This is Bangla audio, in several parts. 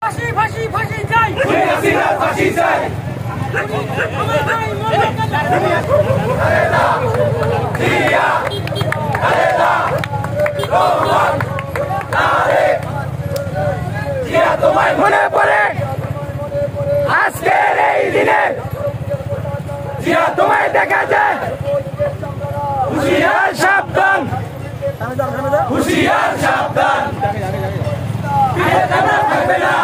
ফাঁসি ফাঁসি ফাঁসি চাই, ফাঁসি চাই, তোমায় মনে পড়ে আজকের এই দিনে জিয়া তোমায় দেখা যায়, হুশিয়ার সাবধান, হুশিয়ার সাবধান, থাকবে না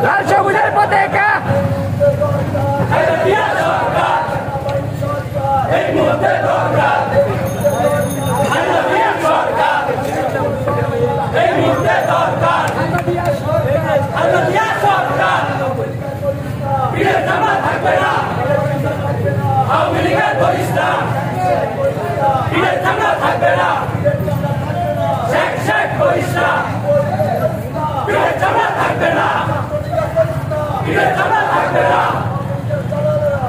লাল সবুজের পতাকা এই মুহূর্তে দরকার, এই মুহূর্তে দরকার, সরকার বীরের জামা থাকবে না, আওয়ামী লীগের করিস না, বীরের জামা থাকবে না, শেখ শেখ করিস না, বীরের জামা থাকবে না, বীরের জামা থাকবে না,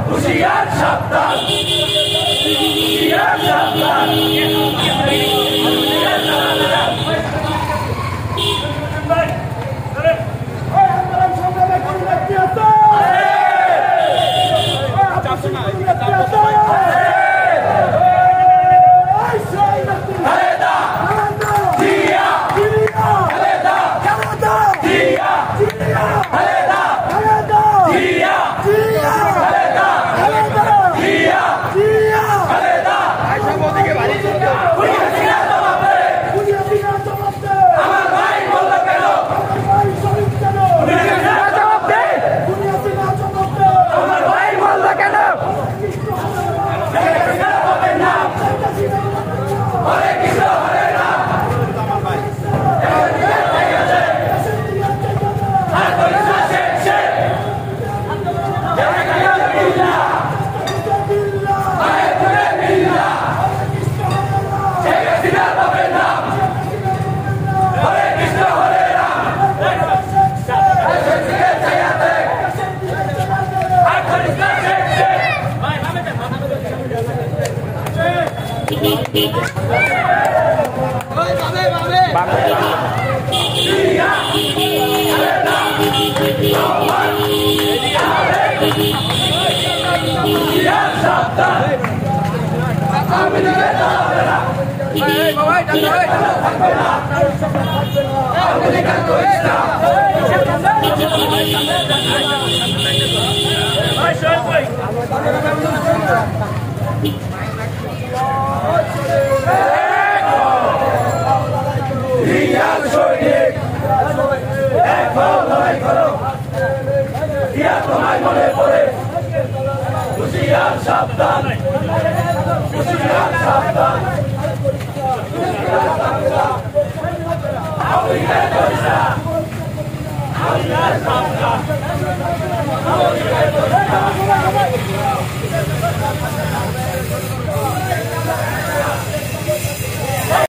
হুশিয়ার সাবধান, হুশিয়ার সাবধান, তোমায় মনে পড়ে হুশিয়ার সাবধান, হুশিয়ার সাবধান।